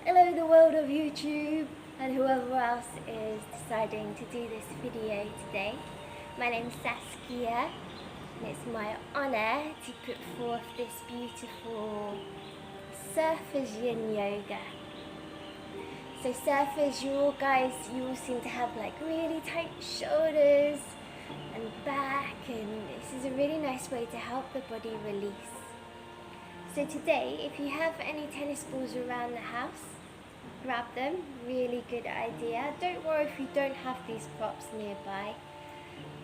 Hello the world of YouTube and whoever else is deciding to do this video today. My name's Saskia and it's my honour to put forth this beautiful surfers Yin Yoga. So surfers, you all seem to have like really tight shoulders and back, and this is a really nice way to help the body release. So today, if you have any tennis balls around the house, grab them, really good idea. Don't worry if you don't have these props nearby.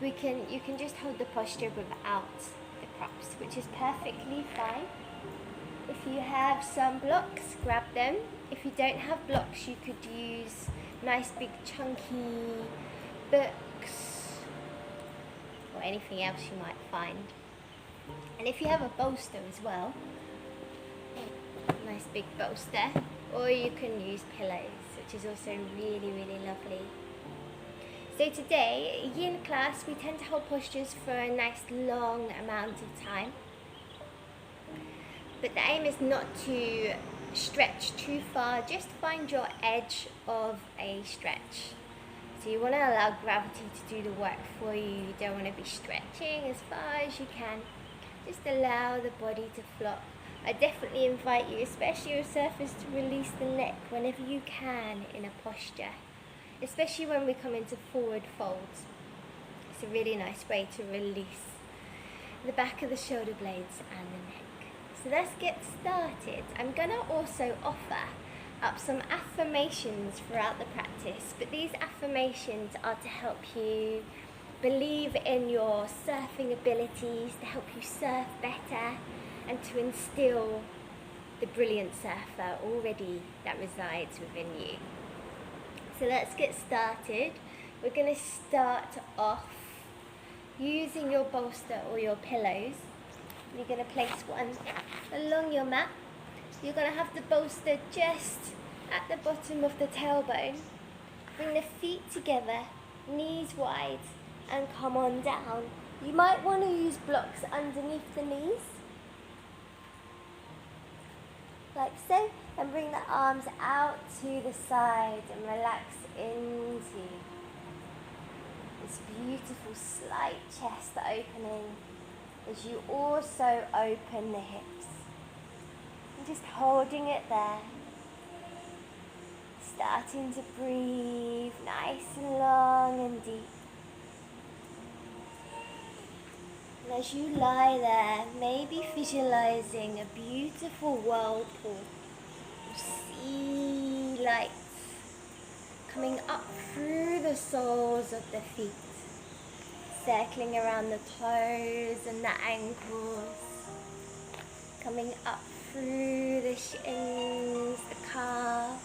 You can just hold the posture without the props, which is perfectly fine. If you have some blocks, grab them. If you don't have blocks, you could use nice big chunky books or anything else you might find. And if you have a bolster as well, nice big bolster, or you can use pillows, which is also really lovely. So today, Yin class, we tend to hold postures for a nice long amount of time. But the aim is not to stretch too far, just find your edge of a stretch. So you want to allow gravity to do the work for you. You don't want to be stretching as far as you can. Just allow the body to flop. I definitely invite you, especially your surfers, to release the neck whenever you can in a posture, especially when we come into forward folds. It's a really nice way to release the back of the shoulder blades and the neck. So let's get started. I'm going to also offer up some affirmations throughout the practice, but these affirmations are to help you believe in your surfing abilities, to help you surf better, and to instill the brilliant surfer already that resides within you. So let's get started. We're going to start off using your bolster or your pillows. You're going to place one along your mat. You're going to have the bolster just at the bottom of the tailbone. Bring the feet together, knees wide, and come on down. You might want to use blocks underneath the knees, like so, and bring the arms out to the side and relax into this beautiful slight chest opening as you also open the hips. And just holding it there, starting to breathe nice and long and deep. And as you lie there, maybe visualizing a beautiful whirlpool of sea lights coming up through the soles of the feet, circling around the toes and the ankles, coming up through the shins, the calves,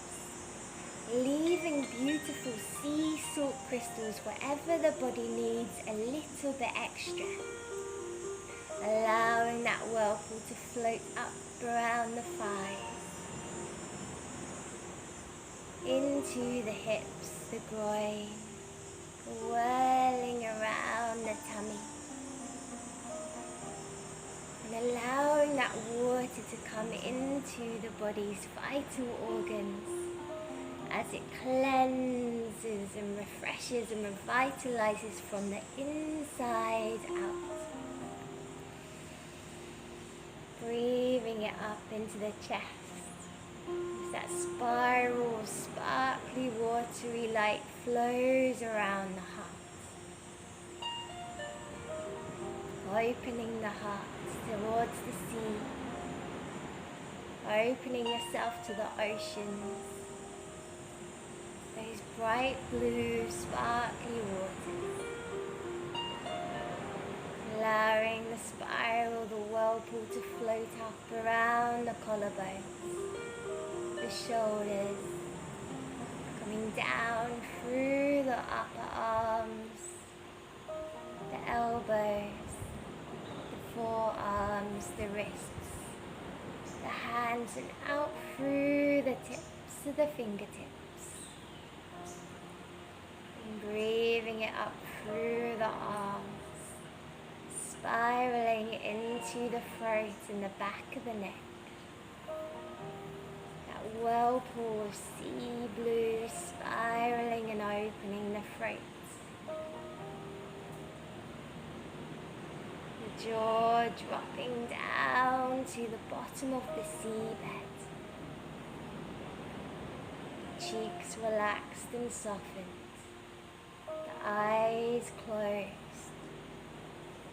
leaving beautiful sea salt crystals wherever the body needs a little bit extra. Allowing that whirlpool to float up around the thighs, into the hips, the groin, whirling around the tummy, and allowing that water to come into the body's vital organs as it cleanses and refreshes and revitalizes from the inside out. Breathing it up into the chest. As that spiral of sparkly watery light flows around the heart. Opening the heart towards the sea. Opening yourself to the oceans. Those bright blue sparkly waters. Allowing the spiral, the whirlpool to float up around the collarbones, the shoulders, coming down through the upper arms, the elbows, the forearms, the wrists, the hands, and out through the tips of the fingertips. And breathing it up through the arms, spiraling into the throat and the back of the neck. That well pool of sea blue spiraling and opening the throat. The jaw dropping down to the bottom of the seabed. Cheeks relaxed and softened. The eyes closed.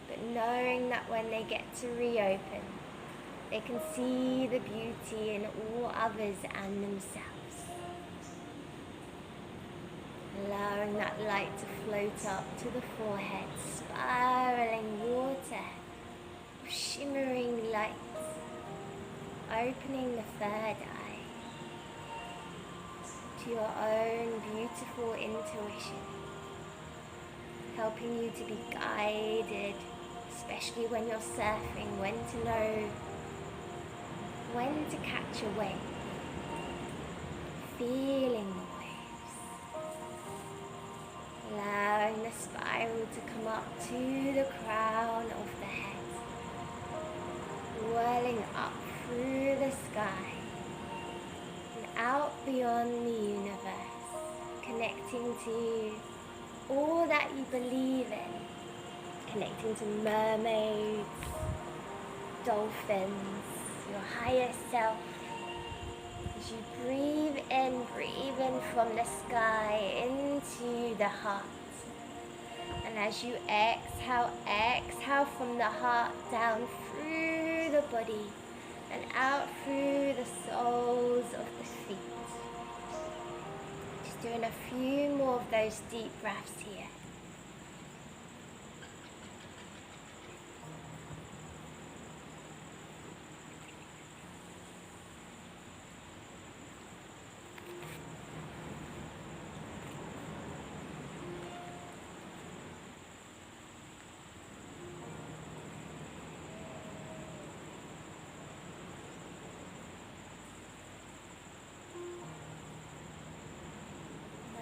But knowing that when they get to reopen, they can see the beauty in all others and themselves. Allowing that light to float up to the forehead, spiraling water, shimmering light, opening the third eye to your own beautiful intuition, helping you to be guided, especially when you're surfing, when to know when to catch a wave, feeling the waves, allowing the spiral to come up to the crown of the head, whirling up through the sky and out beyond the universe, connecting to all that you believe in, connecting to mermaids, dolphins, your higher self. As you breathe in from the sky into the heart. And as you exhale from the heart down through the body and out through the soles of the feet. Just doing a few more of those deep breaths here.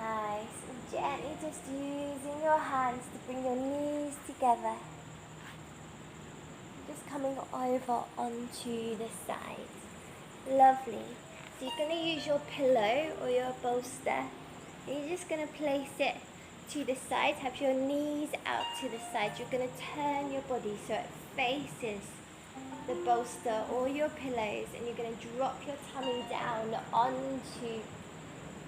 Nice, and gently just using your hands to bring your knees together. Just coming over onto the side. Lovely. So you're going to use your pillow or your bolster. And you're just going to place it to the side. Have your knees out to the side. You're going to turn your body so it faces the bolster or your pillows. And you're going to drop your tummy down onto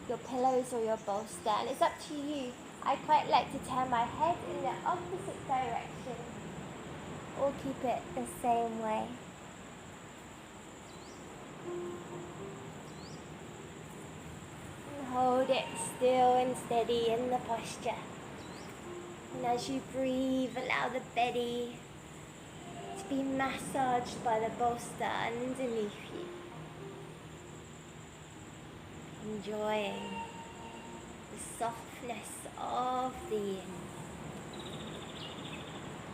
your pillows or your bolster, and it's up to you. I quite like to turn my head in the opposite direction or keep it the same way. And hold it still and steady in the posture. And as you breathe, allow the belly to be massaged by the bolster underneath you. Enjoying the softness of the yin.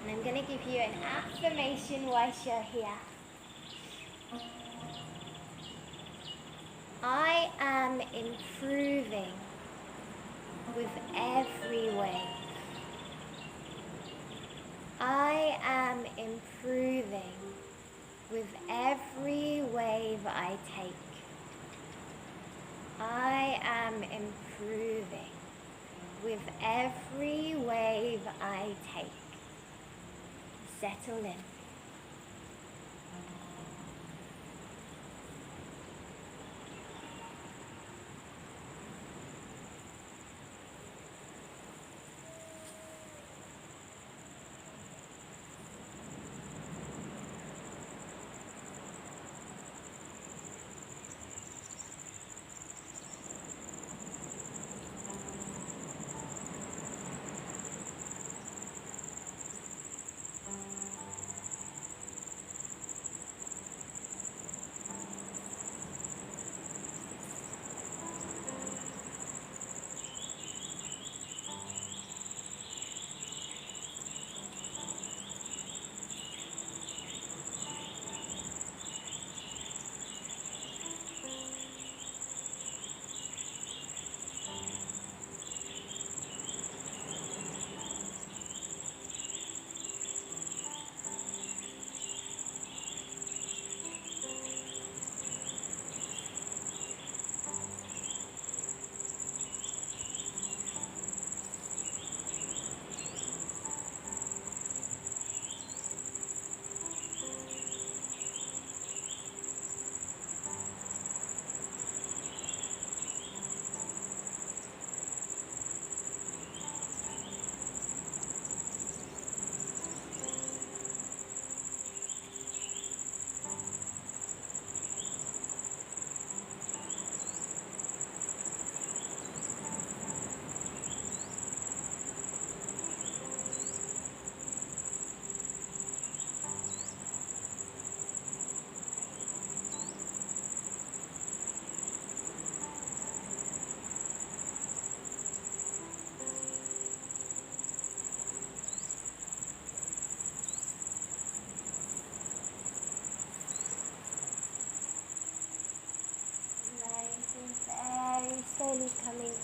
And I'm going to give you an affirmation whilst you're here. I am improving with every wave. I am improving with every wave I take. I am improving with every wave I take. Settle in.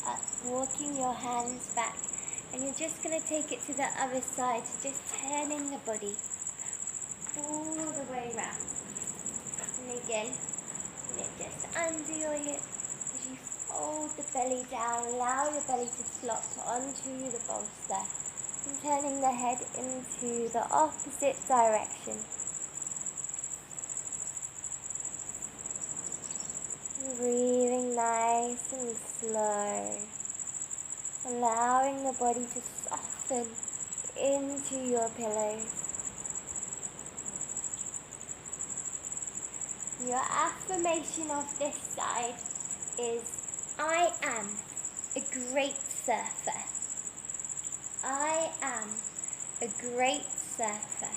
up, walking your hands back, and you're just going to take it to the other side, so just turning the body all the way around. And again, and it just under your hips as you fold the belly down, allow your belly to slot onto the bolster, and turning the head into the opposite direction. Breathing nice and slow, allowing the body to soften into your pillows. Your affirmation of this side is, I am a great surfer. I am a great surfer.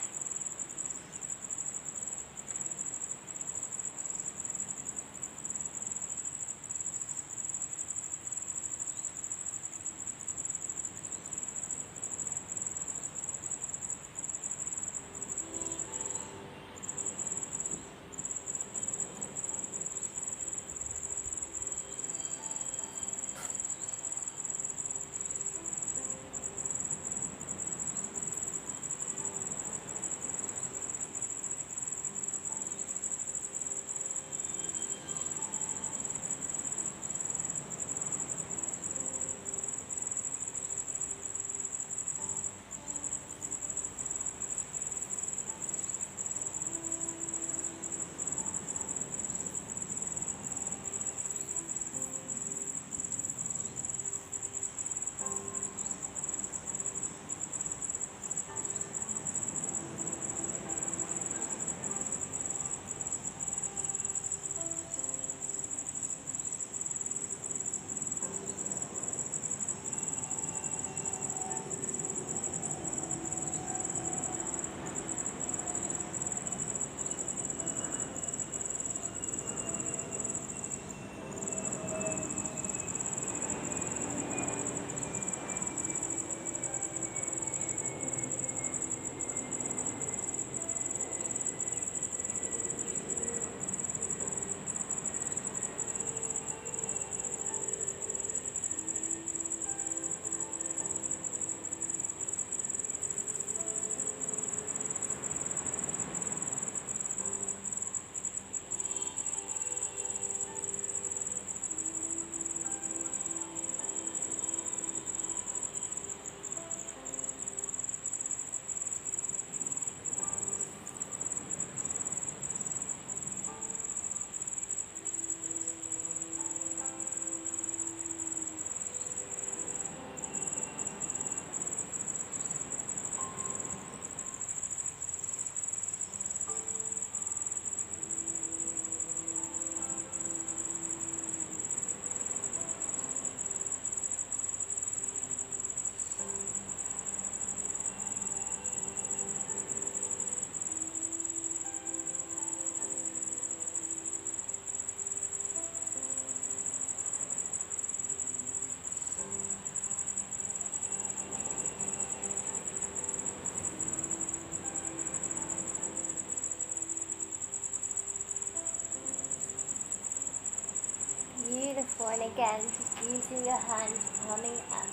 Beautiful, and again, just using your hands palming up.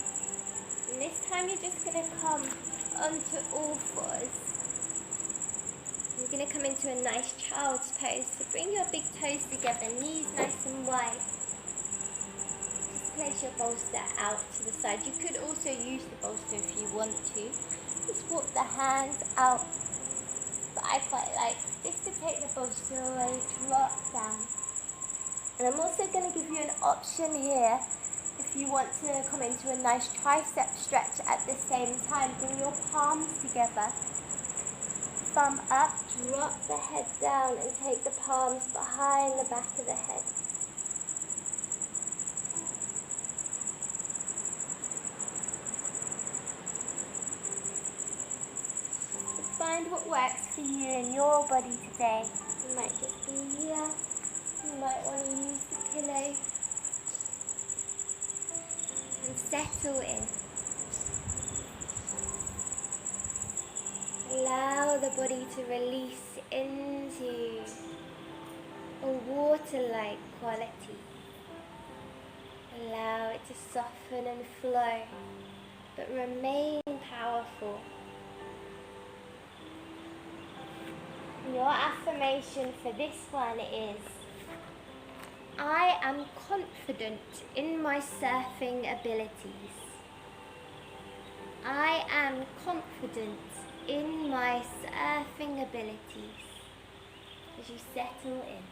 And this time you're just going to come onto all fours. You're going to come into a nice child's pose. So bring your big toes together, knees nice and wide. Just place your bolster out to the side. You could also use the bolster if you want to. Just walk the hands out. But I quite like just to take the bolster away, drop down. And I'm also going to give you an option here if you want to come into a nice tricep stretch at the same time. Bring your palms together, thumb up, drop the head down and take the palms behind the back of the head. Find what works for you in your body today. You might just be here. You might want to use the pillow and settle in. Allow the body to release into a water-like quality. Allow it to soften and flow, but remain powerful. Your affirmation for this one is, I am confident in my surfing abilities. I am confident in my surfing abilities. As you settle in.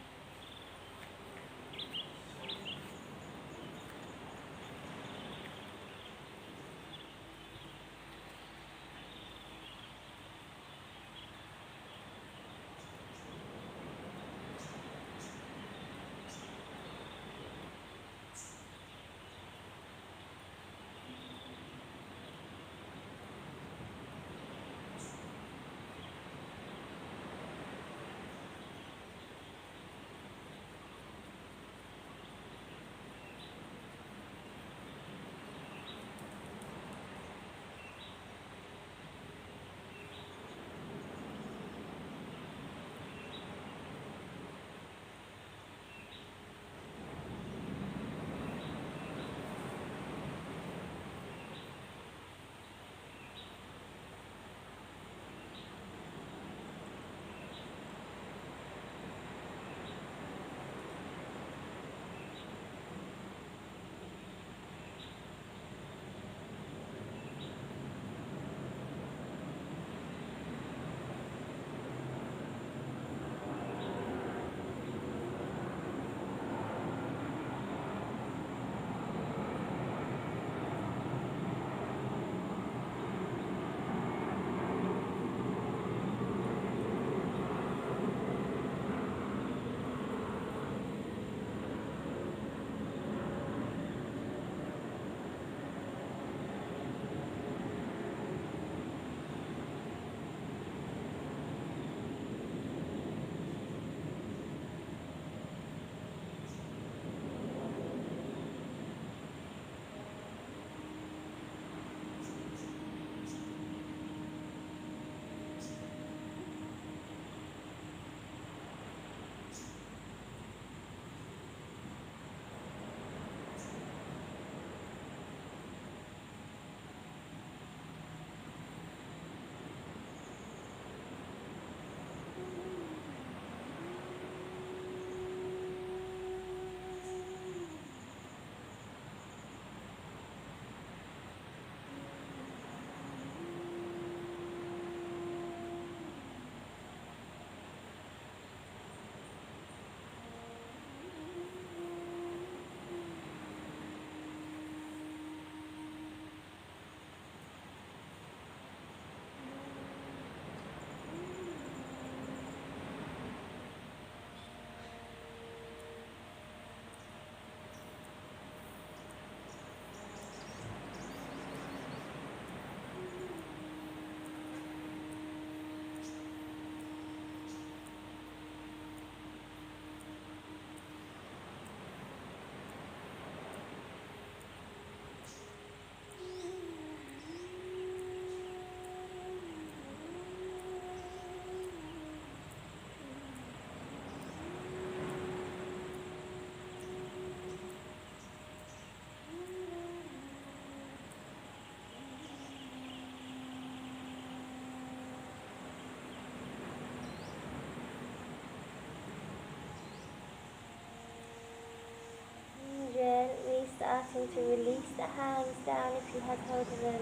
Gently starting to release the hands down if you had hold of them.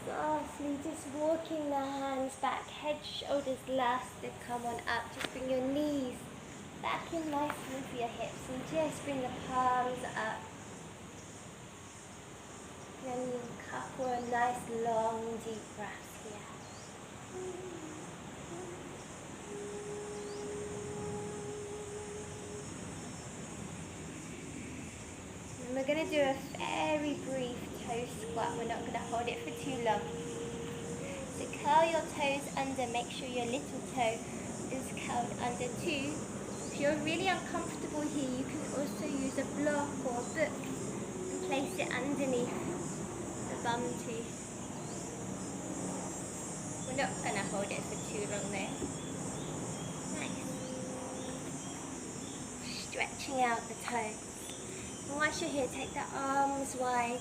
Softly just walking the hands back, head, shoulders last to come on up. Just bring your knees back in nicely into your hips and just bring the palms up. Then you couple a nice long deep breath here. And we're going to do a very brief toe squat. We're not going to hold it for too long. So curl your toes under, make sure your little toe is curled under too. If you're really uncomfortable here, you can also use a block or a book and place it underneath the bum too. We're not going to hold it for too long though. Nice. Stretching out the toes. And once you're here, take the arms wide.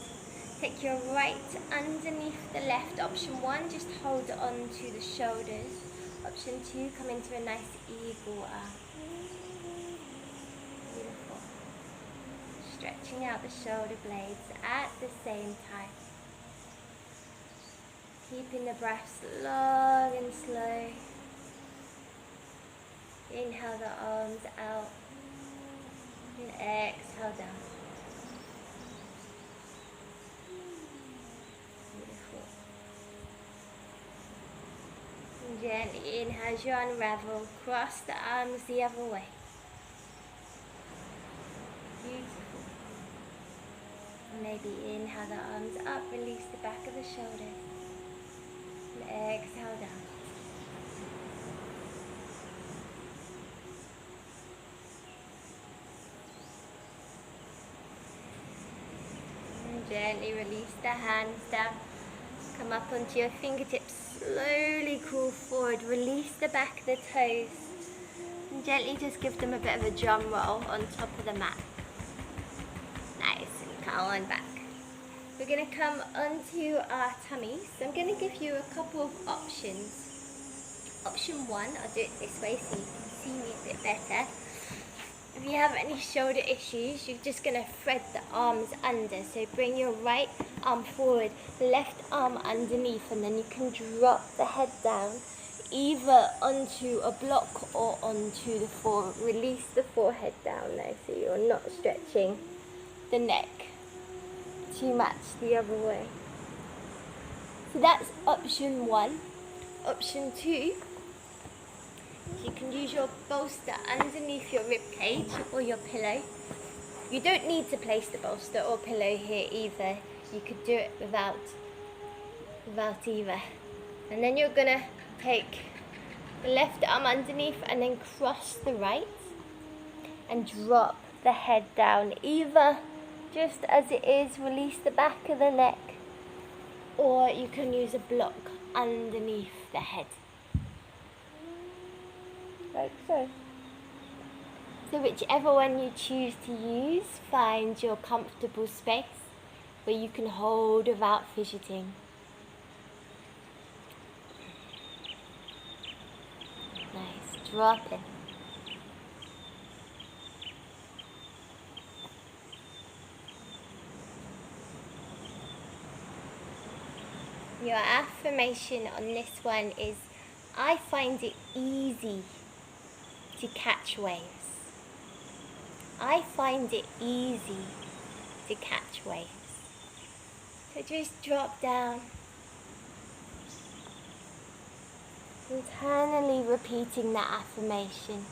Take your right underneath the left. Option 1, just hold on to the shoulders. Option 2, come into a nice eagle up. Beautiful. Stretching out the shoulder blades at the same time. Keeping the breaths long and slow. Inhale the arms out. And exhale down. Beautiful. And gently inhale as you unravel. Cross the arms the other way. Beautiful. And maybe inhale the arms up, release the back of the shoulders. And exhale down. And gently release the hands down. Come up onto your fingertips. Slowly crawl forward. Release the back of the toes. And gently just give them a bit of a drum roll on top of the mat. Nice. And come on back. We're going to come onto our tummies. So I'm going to give you a couple of options. Option 1, I'll do it this way so you can see me a bit better. If you have any shoulder issues, you're just going to thread the arms under. So bring your right arm forward, left arm underneath, and then you can drop the head down either onto a block or onto the floor. Release the forehead down there so you're not stretching the neck too much the other way. So that's option 1. Option 2, you can use your bolster underneath your rib cage or your pillow. You don't need to place the bolster or pillow here either. You could do it without either. And then you're gonna take the left arm underneath and then cross the right and drop the head down, either just as it is, release the back of the neck, or you can use a block underneath the head. Like so. So whichever one you choose to use, find your comfortable space where you can hold without fidgeting. Nice, drop it. Your affirmation on this one is, I find it easy to catch waves. I find it easy to catch waves. So just drop down. Internally repeating that affirmation.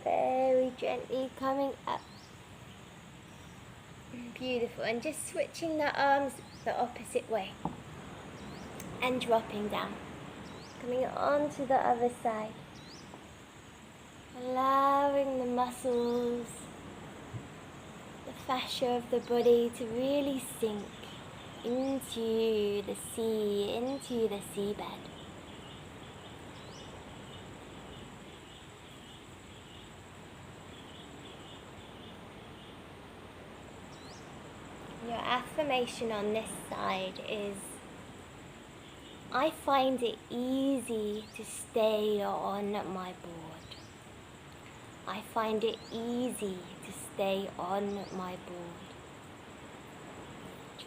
Very gently coming up. Beautiful. And just switching the arms the opposite way. And dropping down. Coming on to the other side. Allowing the muscles, the fascia of the body to really sink into the sea, into the seabed. Your affirmation on this side is, I find it easy to stay on my board. I find it easy to stay on my board.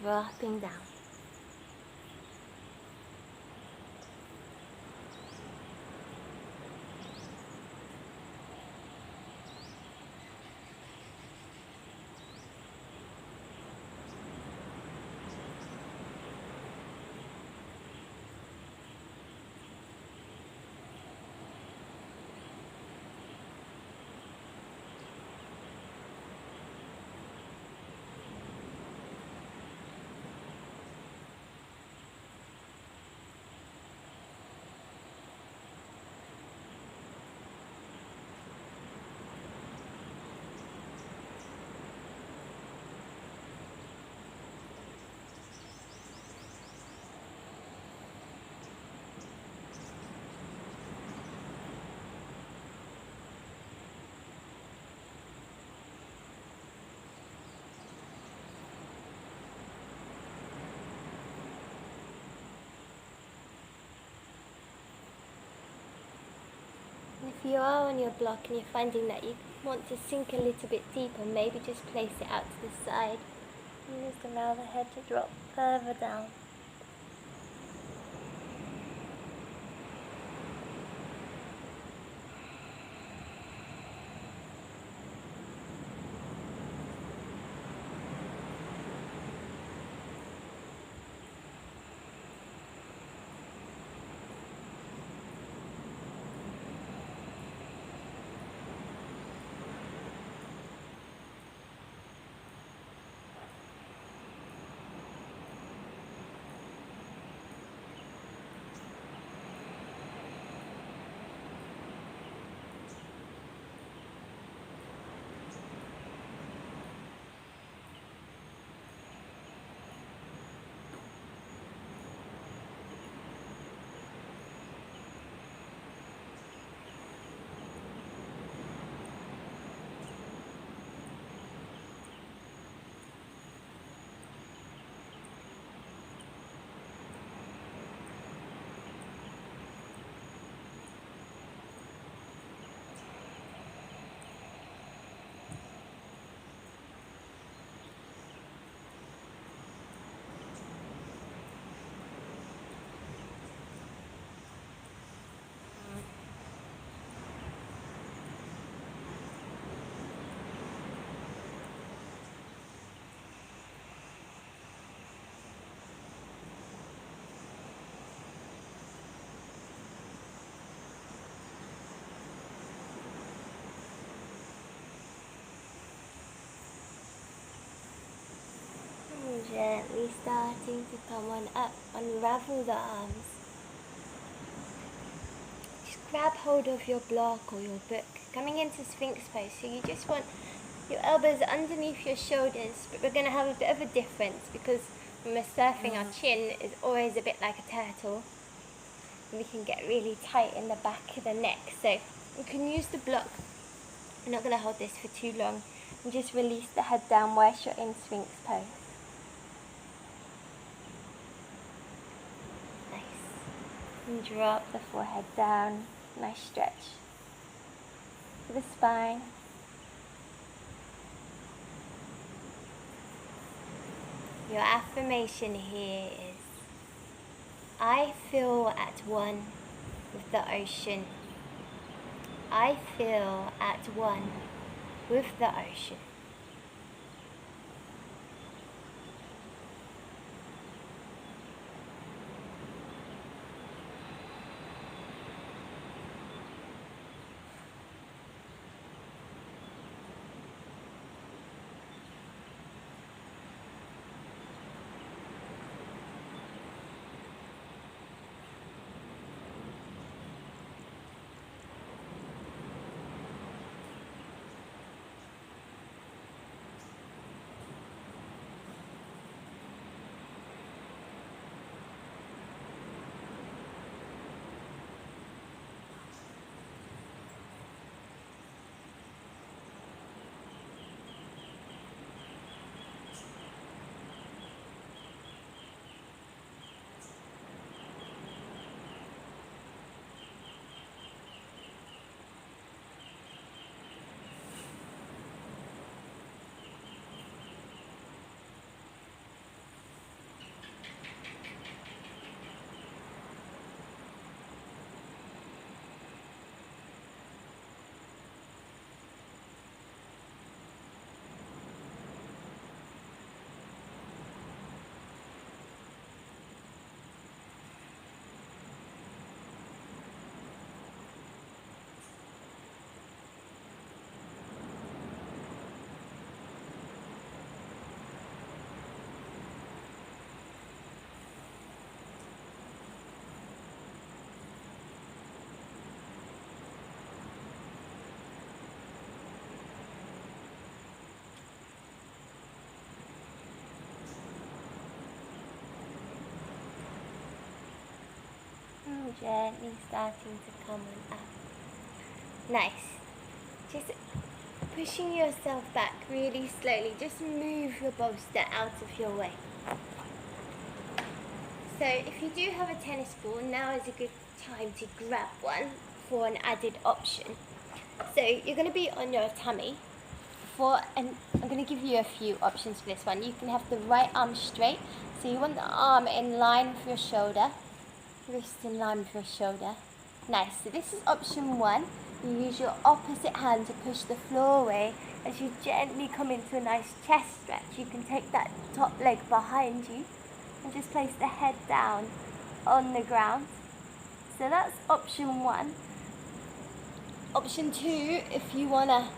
Dropping down. If you are on your block and you're finding that you want to sink a little bit deeper, maybe just place it out to the side and just allow the head to drop further down. Gently starting to come on up, unravel the arms. Just grab hold of your block or your book, coming into Sphinx pose. So you just want your elbows underneath your shoulders, but we're going to have a bit of a difference because when we're surfing, our chin is always a bit like a turtle. And we can get really tight in the back of the neck. So you can use the block. I'm not going to hold this for too long. And just release the head down whilst you're in Sphinx pose. And drop the forehead down. Nice stretch to the spine. Your affirmation here is, I feel at one with the ocean. I feel at one with the ocean. gently starting to come on up. Nice. Just pushing yourself back really slowly. Just move your bolster out of your way. So if you do have a tennis ball, now is a good time to grab one for an added option. So you're going to be on your tummy and I'm going to give you a few options for this one. You can have the right arm straight, so you want the arm in line with your shoulder, wrist in line with your shoulder. Nice. So this is option 1. You use your opposite hand to push the floor away as you gently come into a nice chest stretch. You can take that top leg behind you and just place the head down on the ground. So that's option 1. Option 2, if you want a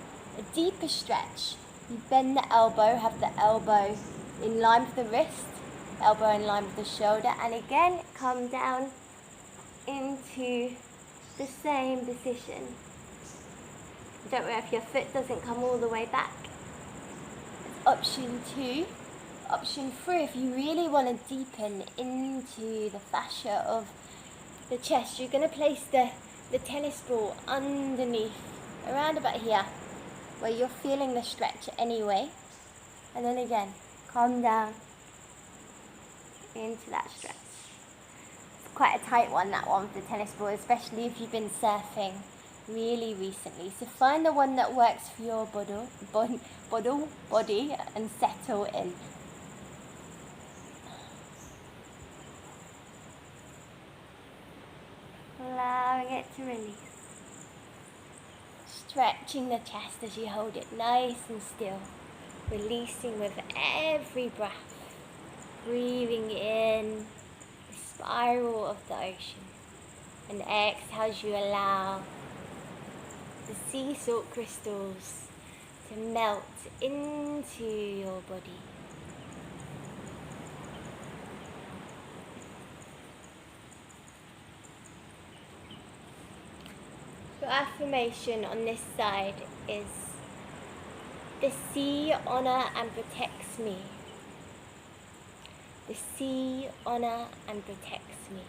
deeper stretch, you bend the elbow, have the elbow in line with the wrist, elbow in line with the shoulder, and again come down into the same position. Don't worry if your foot doesn't come all the way back. Option 2. Option 3, if you really want to deepen into the fascia of the chest, you're going to place the tennis ball underneath, around about here, where you're feeling the stretch anyway. And then again, calm down into that stretch. It's quite a tight one, that one with the tennis ball, especially if you've been surfing really recently. So find the one that works for your body and settle in. Allowing it to release. Stretching the chest as you hold it nice and still. Releasing with every breath. Breathing in the spiral of the ocean. And exhale as you allow the sea salt crystals to melt into your body. Your affirmation on this side is, the sea honor and protects me. The sea honor and protects me.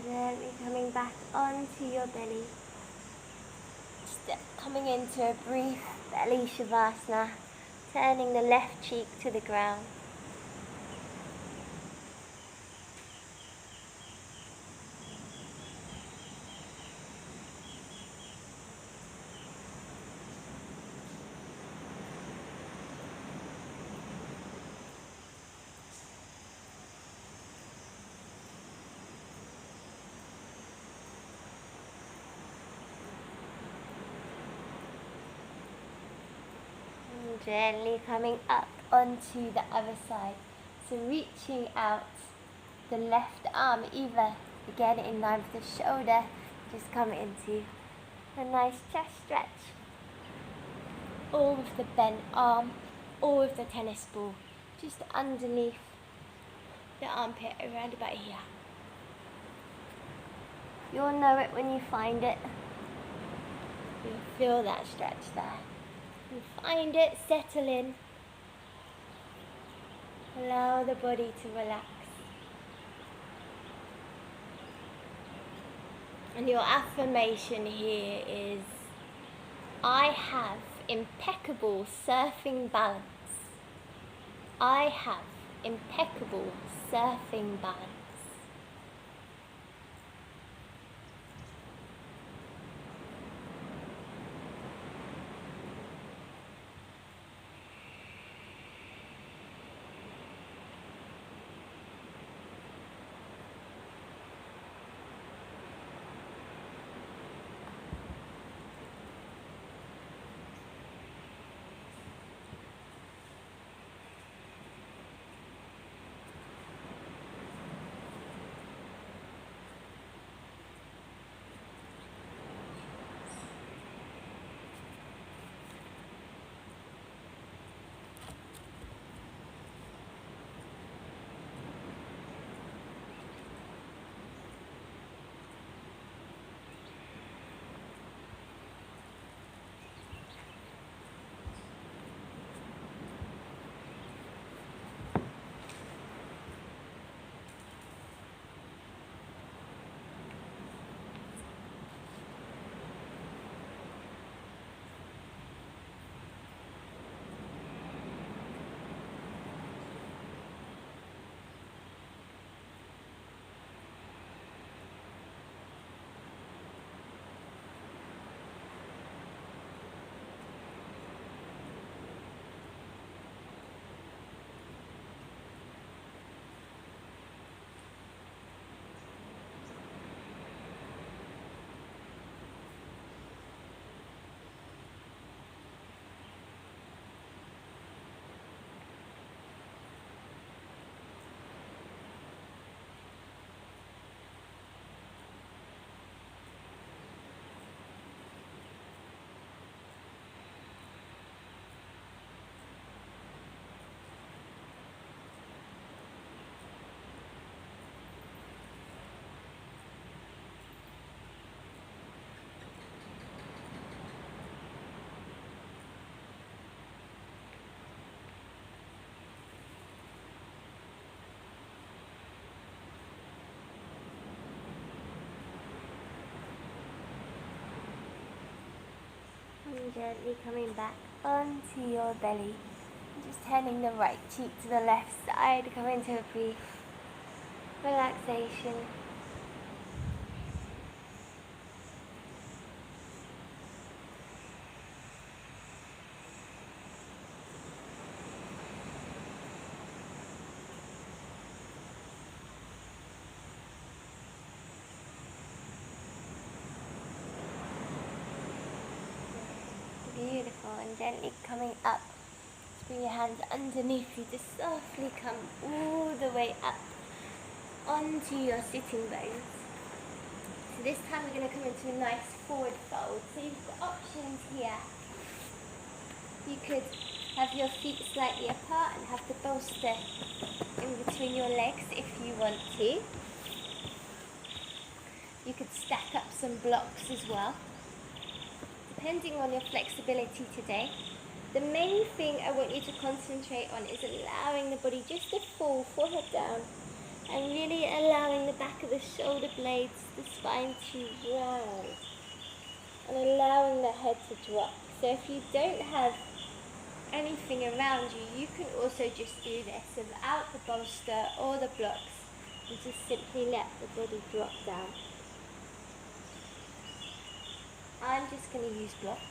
Gently coming back onto your belly. Coming into a brief belly shavasana, turning the left cheek to the ground. Gently coming up onto the other side. So reaching out the left arm, either again in line with the shoulder, Just come into a nice chest stretch. Or with the bent arm, or with the tennis ball, just underneath the armpit, around about here. You'll know it when you find it. You'll feel that stretch there. You find it, settle in. Allow the body to relax. And your affirmation here is, I have impeccable surfing balance. I have impeccable surfing balance. And gently coming back onto your belly. Just turning the right cheek to the left side. Come into a brief relaxation. Beautiful, and gently coming up. Just bring your hands underneath you to softly come all the way up onto your sitting bones. So this time we're going to come into a nice forward fold. So you've got options here. You could have your feet slightly apart and have the bolster in between your legs if you want to. You could stack up some blocks as well, depending on your flexibility today. The main thing I want you to concentrate on is allowing the body just to fall forehead down, and really allowing the back of the shoulder blades, the spine to round, and allowing the head to drop. So if you don't have anything around you, you can also just do this without the bolster or the blocks, and just simply let the body drop down. I'm just going to use blocks.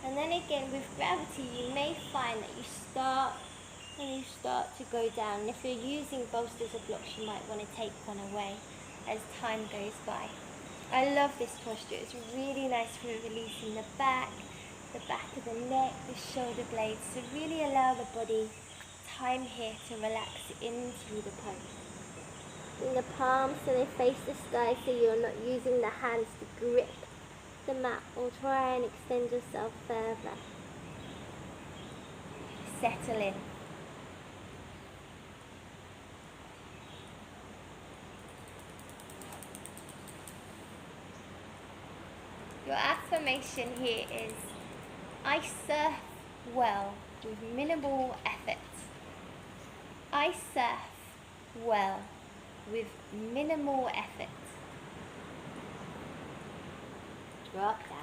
And then again, with gravity, you may find that you start to go down. And if you're using bolsters or blocks, you might want to take one away as time goes by. I love this posture. It's really nice for releasing the back of the neck, the shoulder blades. So really allow the body time here to relax into the pose. in the palms so they face the sky, so you're not using the hands to grip the mat, or try and extend yourself further. Settle in. Your affirmation here is, I surf well with minimal effort. I surf well with minimal effort. Drop down.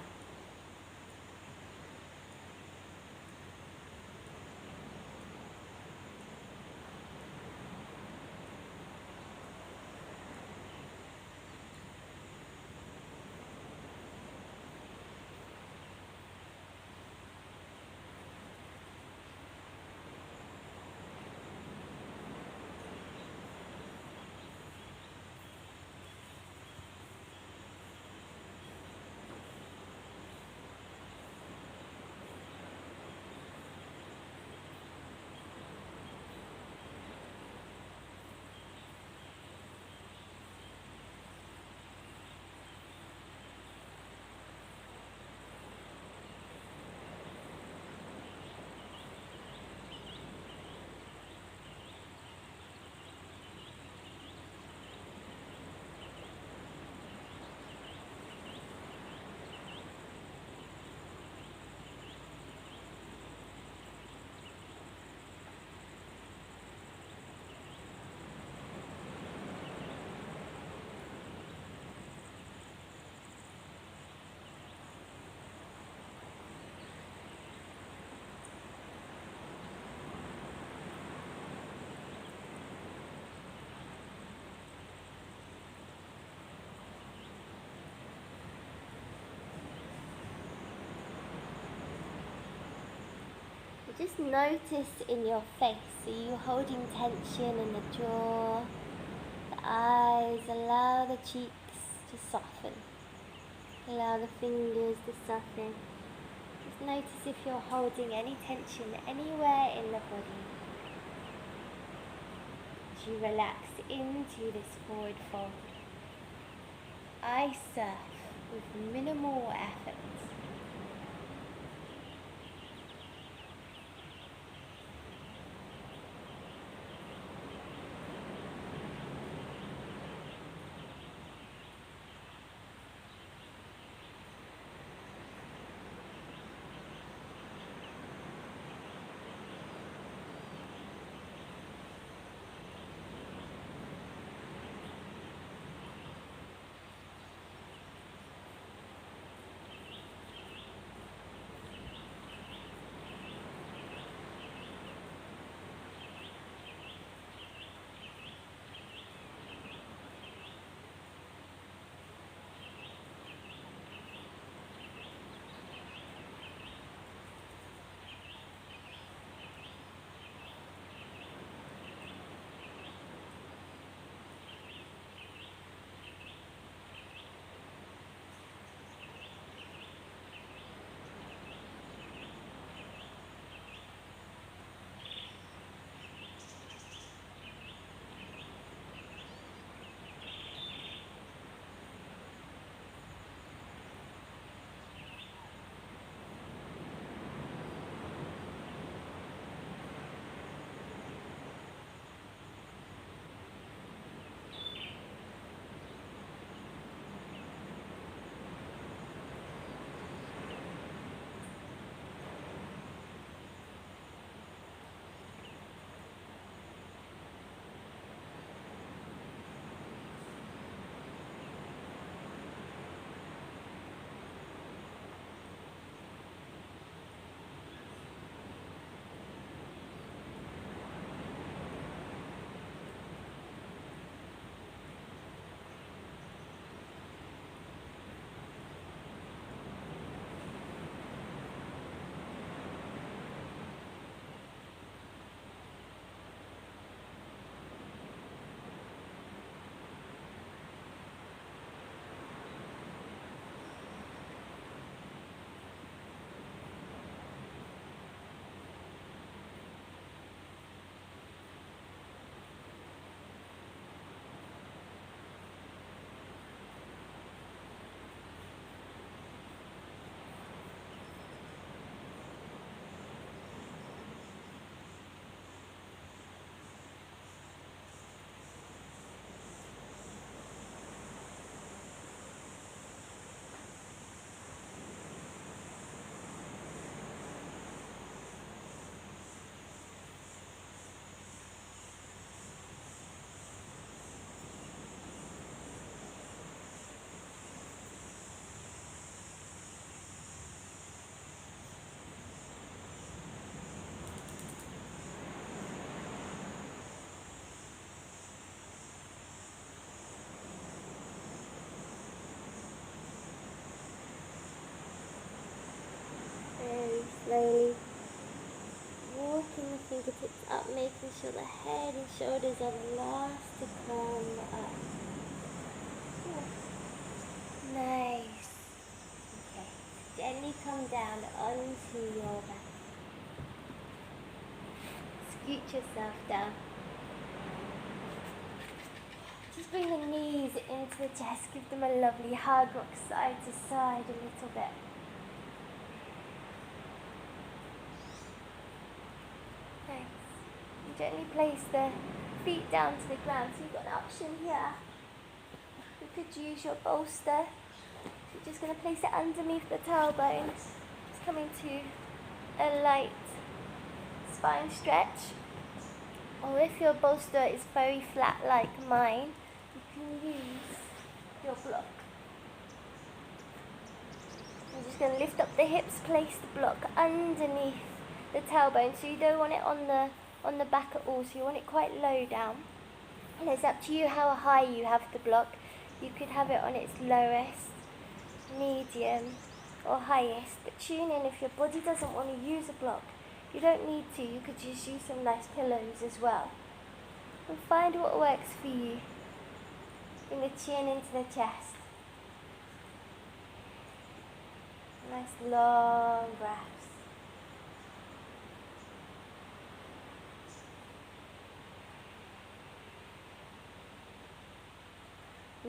Just notice in your face, are you holding tension in the jaw, the eyes? Allow the cheeks to soften. Allow the fingers to soften. Just notice if you're holding any tension anywhere in the body. As you relax into this forward fold. I surf with minimal effort. slowly walking the fingertips up, making sure the head and shoulders are the last to come up. Nice. Okay, gently come down onto your back. Scoot yourself down. Just bring the knees into the chest, give them a lovely hug, rock side to side a little bit. Nice. And gently place the feet down to the ground. So you've got an option here. You could use your bolster. You're just going to place it underneath the tailbones. Just coming to a light spine stretch. Or if your bolster is very flat like mine, you can use your block. I'm just going to lift up the hips, place the block underneath the tailbone. So you don't want it on the back at all, so you want it quite low down. And it's up to you how high you have the block. You could have it on its lowest, medium or highest, but tune in if your body doesn't want to use a block. You don't need to, you could just use some nice pillows as well. And find what works for you. Bring the chin into the chest. Nice long breaths.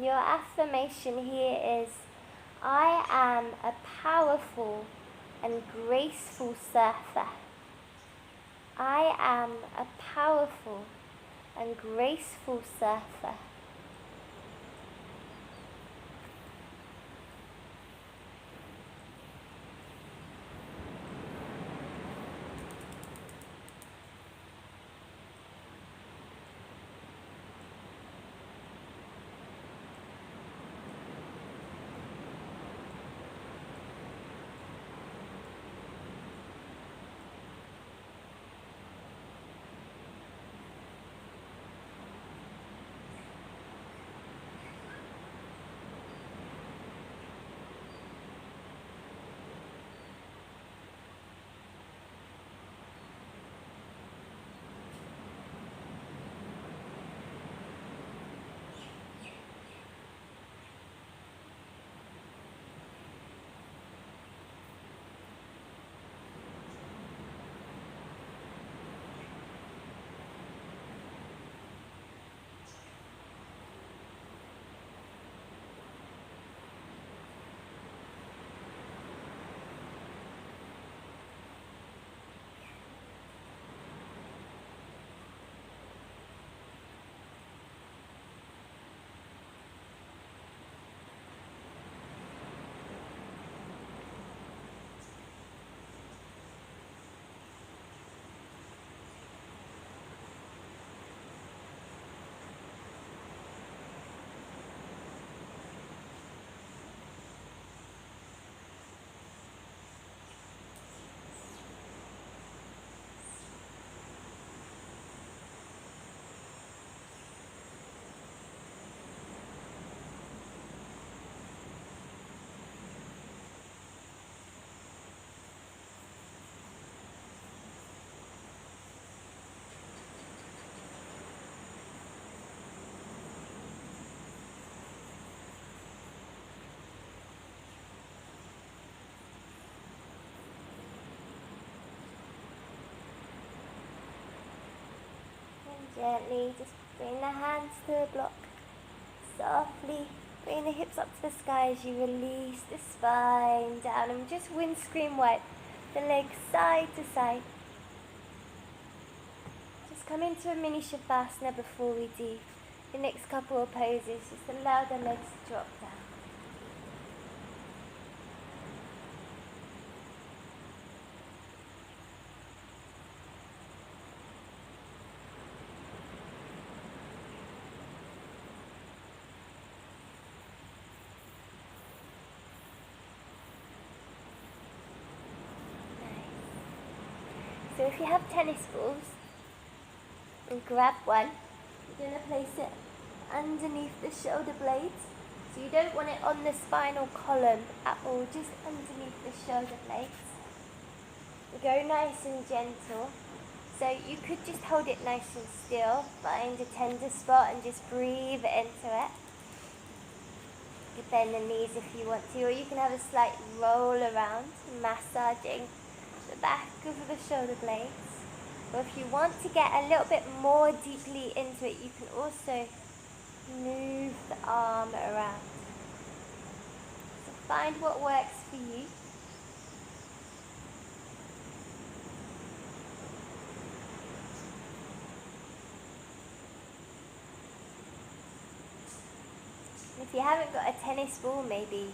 Your affirmation here is, I am a powerful and graceful surfer. I am a powerful and graceful surfer. Gently, just bring the hands to the block. Softly bring the hips up to the sky as you release the spine down, and just windscreen wipe the legs side to side. Just come into a mini shavasana before we do the next couple of poses. Just allow the legs to drop down. So if you have tennis balls, and grab one, you're going to place it underneath the shoulder blades. So you don't want it on the spinal column at all, just underneath the shoulder blades. Go nice and gentle. So you could just hold it nice and still, find a tender spot and just breathe into it. You could bend the knees if you want to, or you can have a slight roll around, massaging the back of the shoulder blades. Or if you want to get a little bit more deeply into it, you can also move the arm around. So find what works for you. If you haven't got a tennis ball, maybe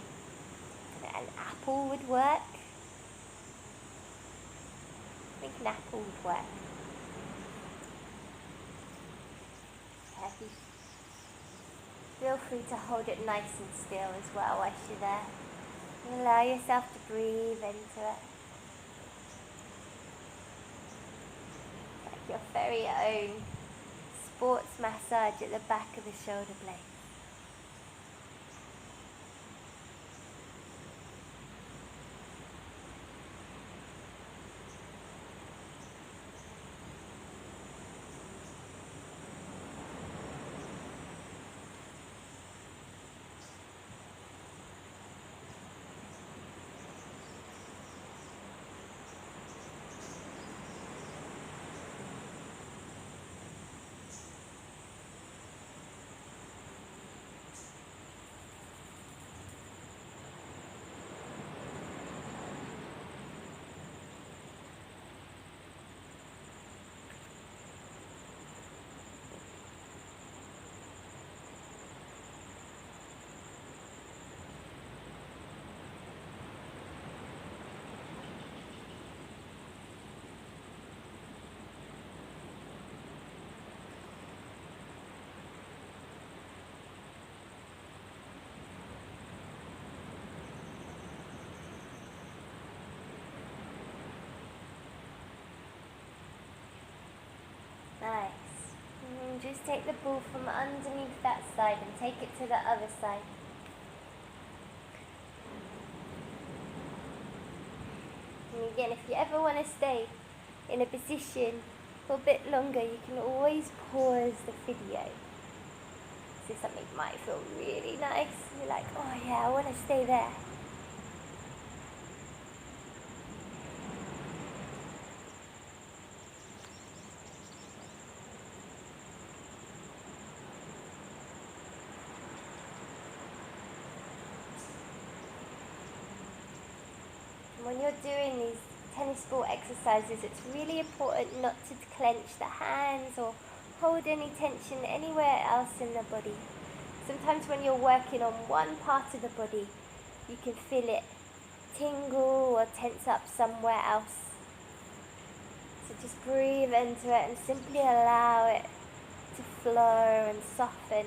an apple would work. I think an apple would work. Heavy. Feel free to hold it nice and still as well while you're there. And allow yourself to breathe into it. Like your very own sports massage at the back of the shoulder blade. Nice. And just take the ball from underneath that side and take it to the other side. And again, if you ever want to stay in a position for a bit longer, you can always pause the video. So something might feel really nice. You're like, oh yeah, I want to stay there. When you're doing these tennis ball exercises, it's really important not to clench the hands or hold any tension anywhere else in the body. Sometimes when you're working on one part of the body, you can feel it tingle or tense up somewhere else. So just breathe into it and simply allow it to flow and soften.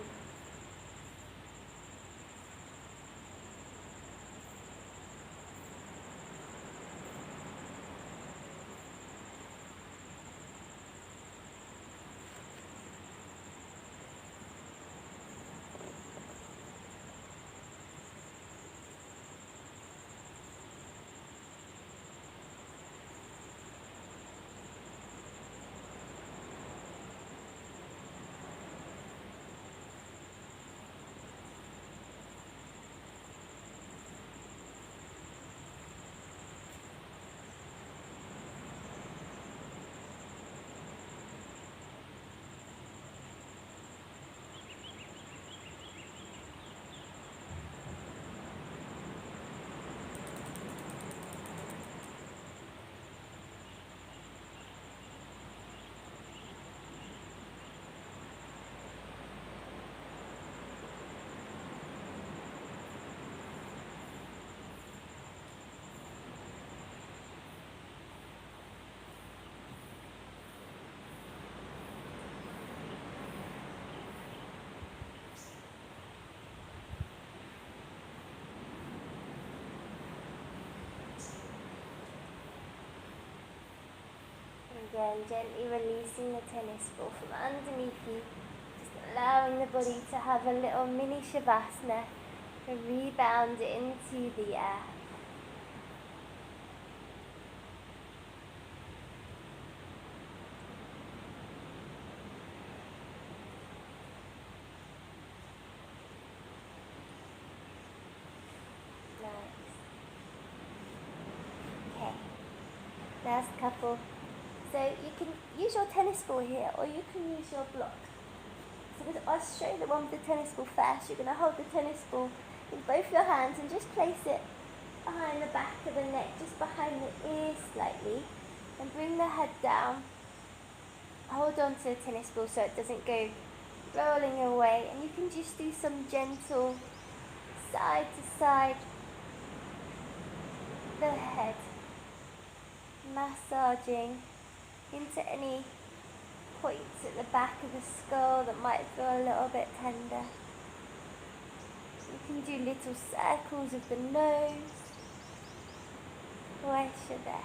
Again, gently releasing the tennis ball from underneath you, just allowing the body to have a little mini shavasana, a rebound into the air. Last couple. So you can use your tennis ball here, or you can use your block. So I'll show you the one with the tennis ball first. You're going to hold the tennis ball in both your hands and just place it behind the back of the neck, just behind the ear slightly, and bring the head down. Hold on to the tennis ball so it doesn't go rolling away, and you can just do some gentle side to side the head, massaging into any points at the back of the skull that might feel a little bit tender. You can do little circles of the nose. Right there.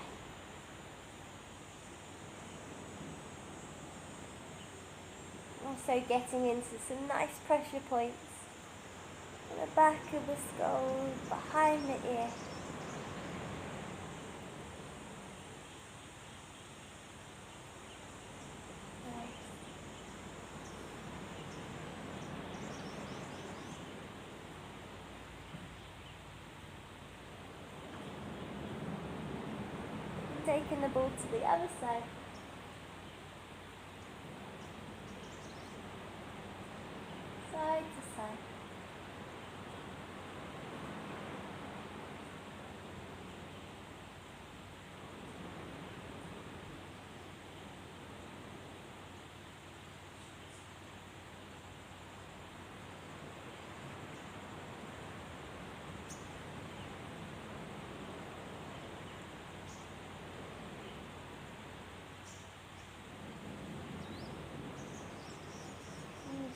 Also getting into some nice pressure points on the back of the skull, behind the ear. Taking the ball to the other side. Side to side.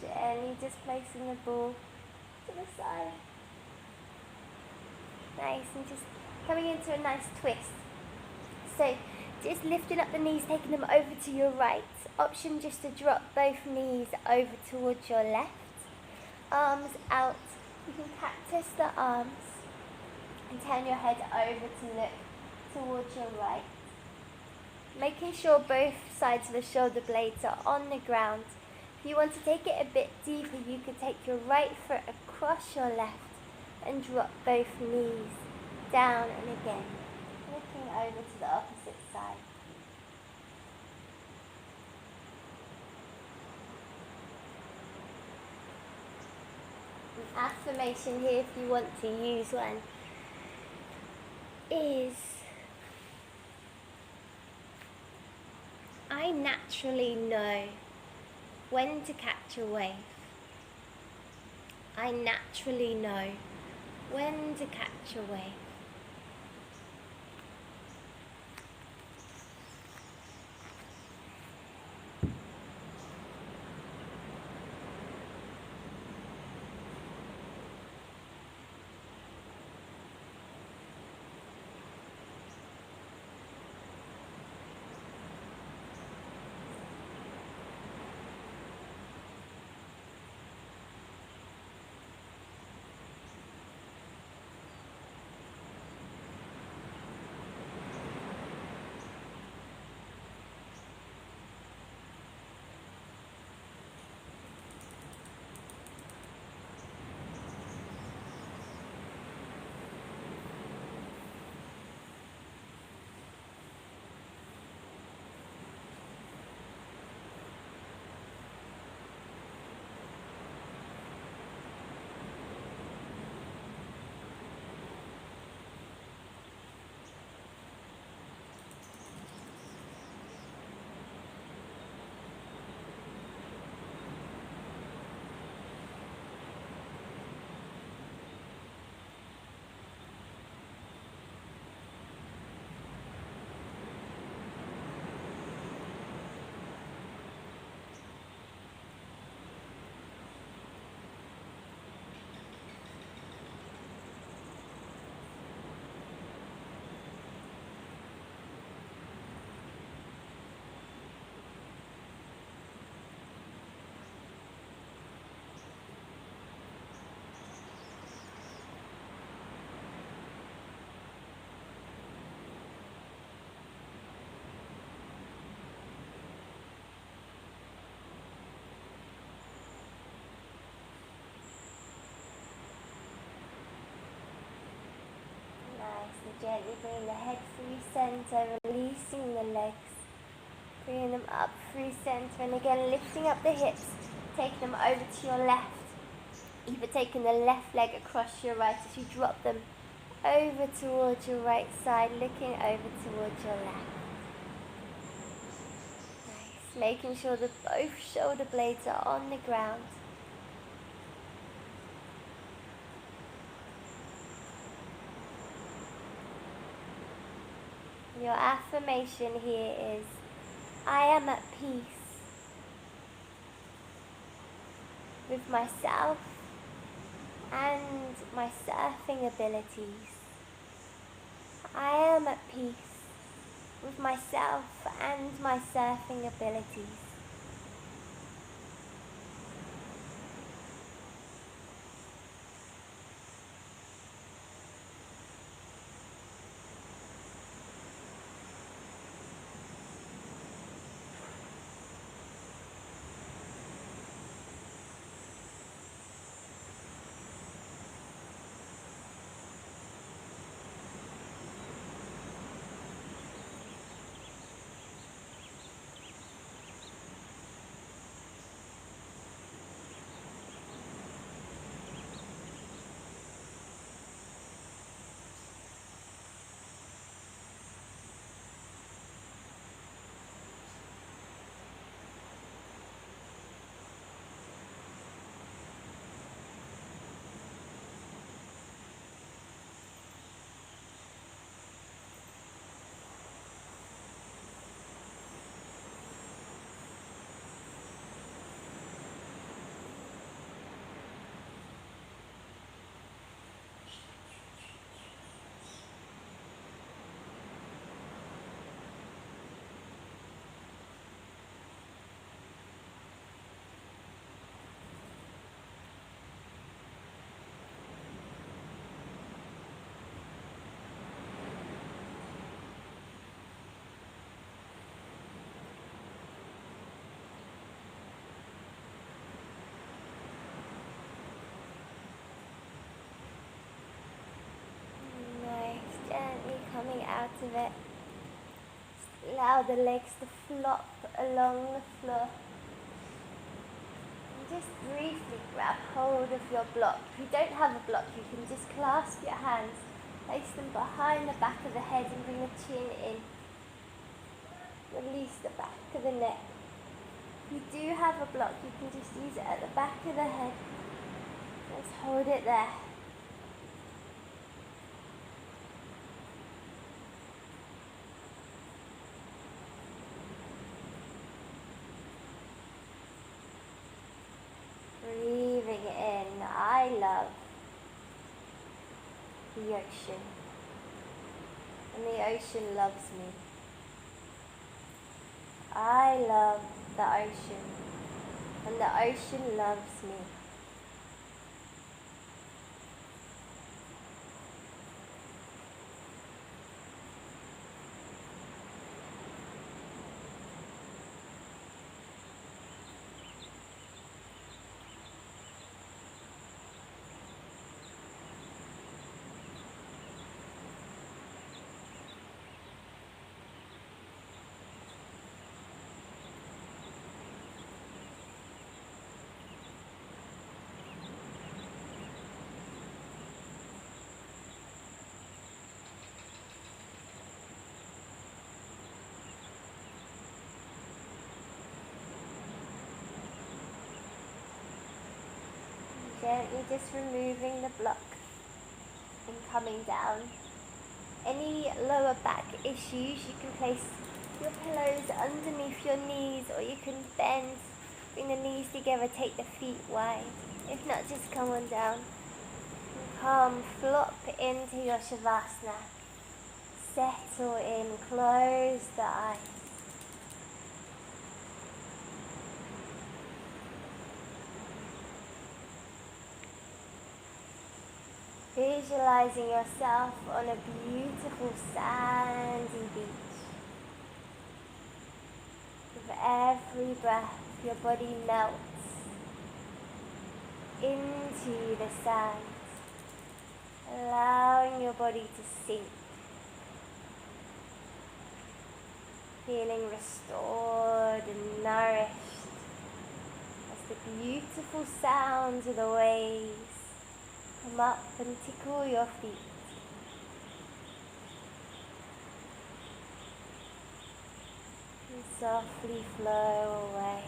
Gently just placing the ball to the side. Nice, and just coming into a nice twist. So just lifting up the knees, taking them over to your right. Option just to drop both knees over towards your left. Arms out. You can cactus the arms and turn your head over to look towards your right. Making sure both sides of the shoulder blades are on the ground. If you want to take it a bit deeper, you could take your right foot across your left and drop both knees down and again, looking over to the opposite side. An affirmation here, if you want to use one, is I naturally know when to catch a wave. I naturally know when to catch a wave. Gently bring the head through center, releasing the legs. Bringing them up through center, and again lifting up the hips, taking them over to your left. Either taking the left leg across your right as you drop them over towards your right side, looking over towards your left. Nice. Making sure that both shoulder blades are on the ground. Your affirmation here is, I am at peace with myself and my surfing abilities. I am at peace with myself and my surfing abilities. Coming out of it. Just allow the legs to flop along the floor. And just briefly grab hold of your block. If you don't have a block, you can just clasp your hands, place them behind the back of the head and bring the chin in. Release the back of the neck. If you do have a block, you can just use it at the back of the head. Just hold it there. Breathing in, I love the ocean, and the ocean loves me. I love the ocean, and the ocean loves me. Gently just removing the block and coming down. Any lower back issues, you can place your pillows underneath your knees, or you can bend, bring the knees together, take the feet wide. If not, just come on down. And come, flop into your Shavasana. Settle in, close the eyes. Visualizing yourself on a beautiful sandy beach. With every breath, your body melts into the sand, allowing your body to sink feeling restored and nourished as the beautiful sounds of the waves come up and tickle your feet. And softly flow away.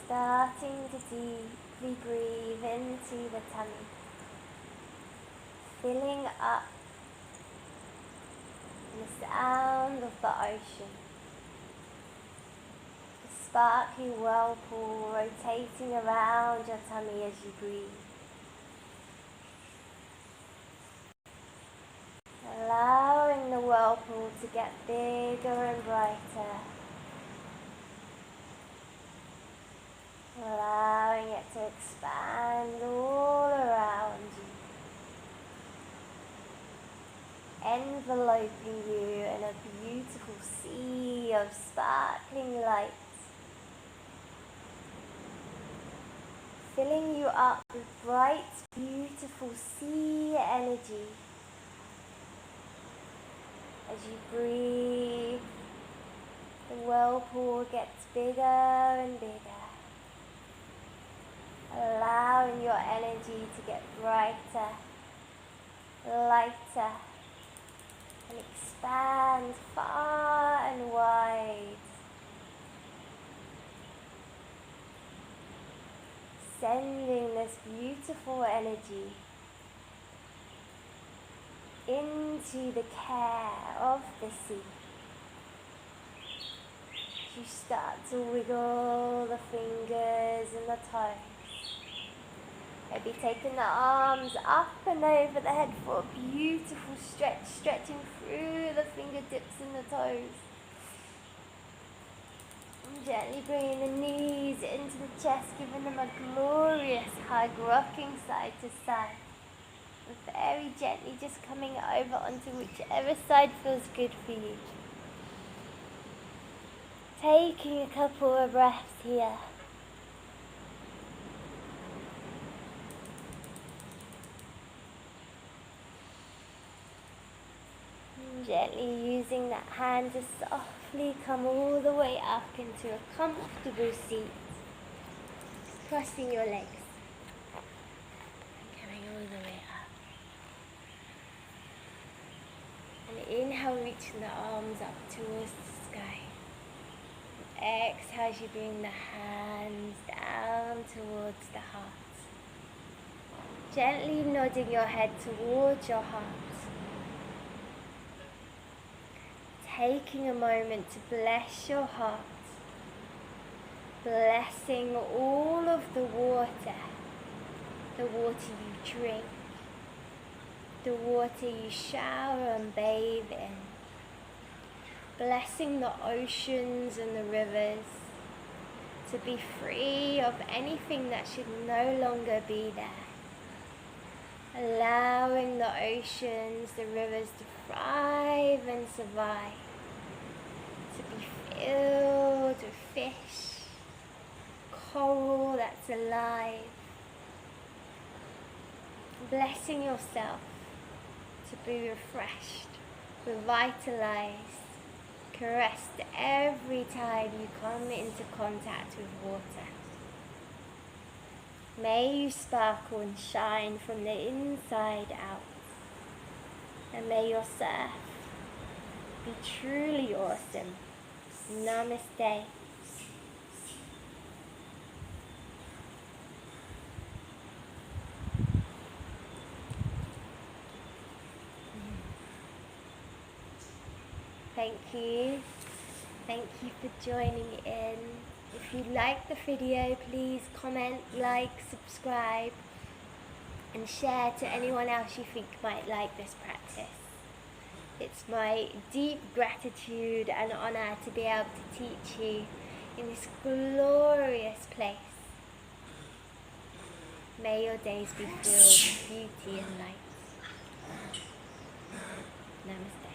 Starting to deeply breathe into the tummy, filling up the sound of the ocean, the sparkly whirlpool rotating around your tummy as you breathe, allowing the whirlpool to get bigger and brighter, allowing it to expand all around you, enveloping you in a beautiful sea of sparkling light, filling you up with bright, beautiful sea energy. As you breathe, the whirlpool gets bigger and bigger, allowing your energy to get brighter, lighter, and expand far and wide, sending this beautiful energy into the care of the sea. You start to wiggle the fingers and the toes. Maybe taking the arms up and over the head for a beautiful stretch, stretching through the fingertips and the toes. And gently bringing the knees into the chest, giving them a glorious hug, rocking side to side. And very gently just coming over onto whichever side feels good for you. Taking a couple of breaths here. And gently using that hand to softly come all the way up into a comfortable seat. Crossing your legs. Coming all the way up. And inhale, reaching the arms up towards the sky. Exhale as you bring the hands down towards the heart. Gently nodding your head towards your heart. Taking a moment to bless your heart. Blessing all of the water you drink, the water you shower and bathe in. Blessing the oceans and the rivers to be free of anything that should no longer be there. Allowing the oceans, the rivers to thrive and survive, to be filled with fish, coral that's alive. Blessing yourself to be refreshed, revitalized, caressed every time you come into contact with water. May you sparkle and shine from the inside out. And may your surf be truly awesome. Namaste. Thank you. Thank you for joining in. If you like the video, please comment, like, subscribe, and share to anyone else you think might like this practice. It's my deep gratitude and honor to be able to teach you in this glorious place. May your days be filled with beauty and light. Namaste.